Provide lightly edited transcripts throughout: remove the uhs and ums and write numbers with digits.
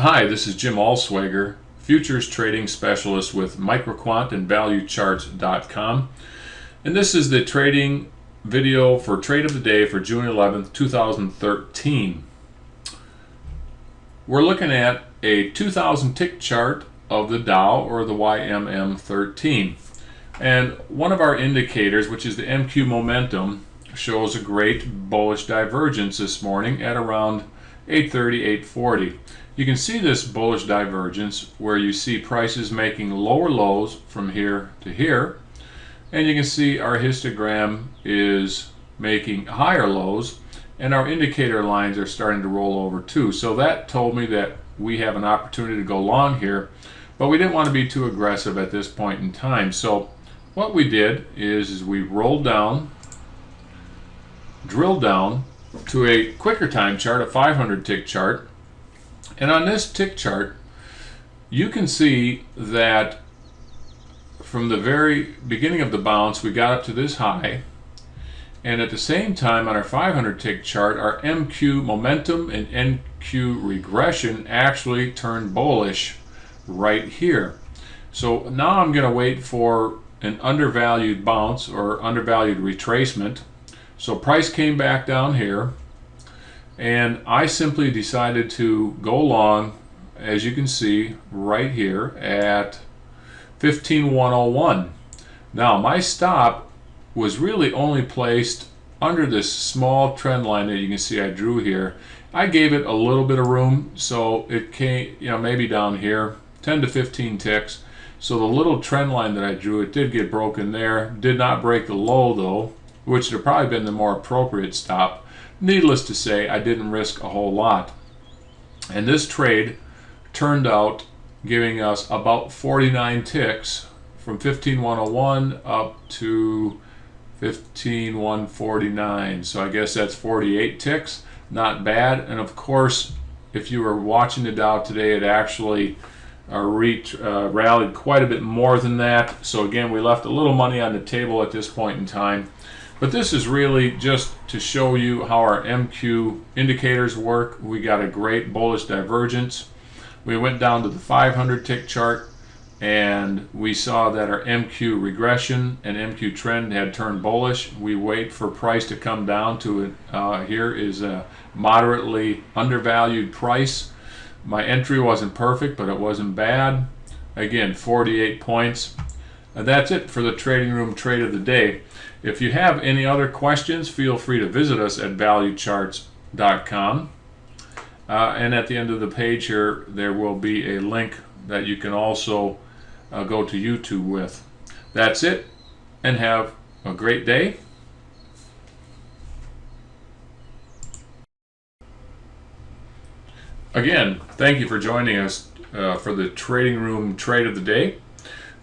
Hi, this is Jim Allswager, Futures Trading Specialist with Microquant and ValueCharts.com. And this is the trading video for Trade of the Day for June 11th, 2013. We're looking at a 2000 tick chart of the Dow, or the YMM13. And one of our indicators, which is the MQ Momentum, shows a great bullish divergence this morning at around 830, 840. You can see this bullish divergence where you see prices making lower lows from here to here, and you can see our histogram is making higher lows, and our indicator lines are starting to roll over too. So that told me that we have an opportunity to go long here, but we didn't want to be too aggressive at this point in time. So what we did is we rolled down, drilled down to a quicker time chart, a 500 tick chart. And on this tick chart, you can see that from the very beginning of the bounce, we got up to this high. And at the same time, on our 500 tick chart, our MQ momentum and NQ regression actually turned bullish right here. So now I'm going to wait for an undervalued bounce or undervalued retracement. So price came back down here, and I simply decided to go long, as you can see right here, at 15,101. Now my stop was really only placed under this small trend line that you can see I drew here. I gave it a little bit of room, so it came, maybe down here, 10 to 15 ticks. So the little trend line that I drew, it did get broken there. Did not break the low though, which would have probably been the more appropriate stop. Needless to say, I didn't risk a whole lot. And this trade turned out giving us about 49 ticks from 15,101 up to 15,149. So I guess that's 48 ticks. Not bad. And of course, if you were watching the Dow today, it actually rallied quite a bit more than that. So again, we left a little money on the table at this point in time. But this is really just to show you how our MQ indicators work. We got a great bullish divergence. We went down to the 500 tick chart, and we saw that our MQ regression and MQ trend had turned bullish. We wait for price to come down to it. Here is a moderately undervalued price. My entry wasn't perfect, but it wasn't bad. Again, 48 points. And that's it for the Trading Room Trade of the Day. If you have any other questions, feel free to visit us at ValueCharts.com. And at the end of the page here, there will be a link that you can also go to YouTube with. That's it, and have a great day. Again, thank you for joining us for the Trading Room Trade of the Day.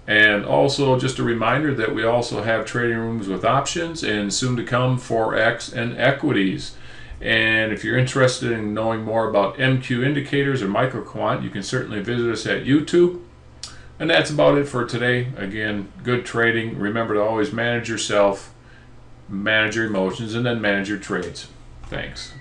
And also just a reminder that we also have trading rooms with options and soon to come Forex and equities. And if you're interested in knowing more about MQ indicators or microquant, you can certainly visit us at YouTube. And that's about it for today. Again, good trading. Remember to always manage yourself, manage your emotions, and then manage your trades. Thanks.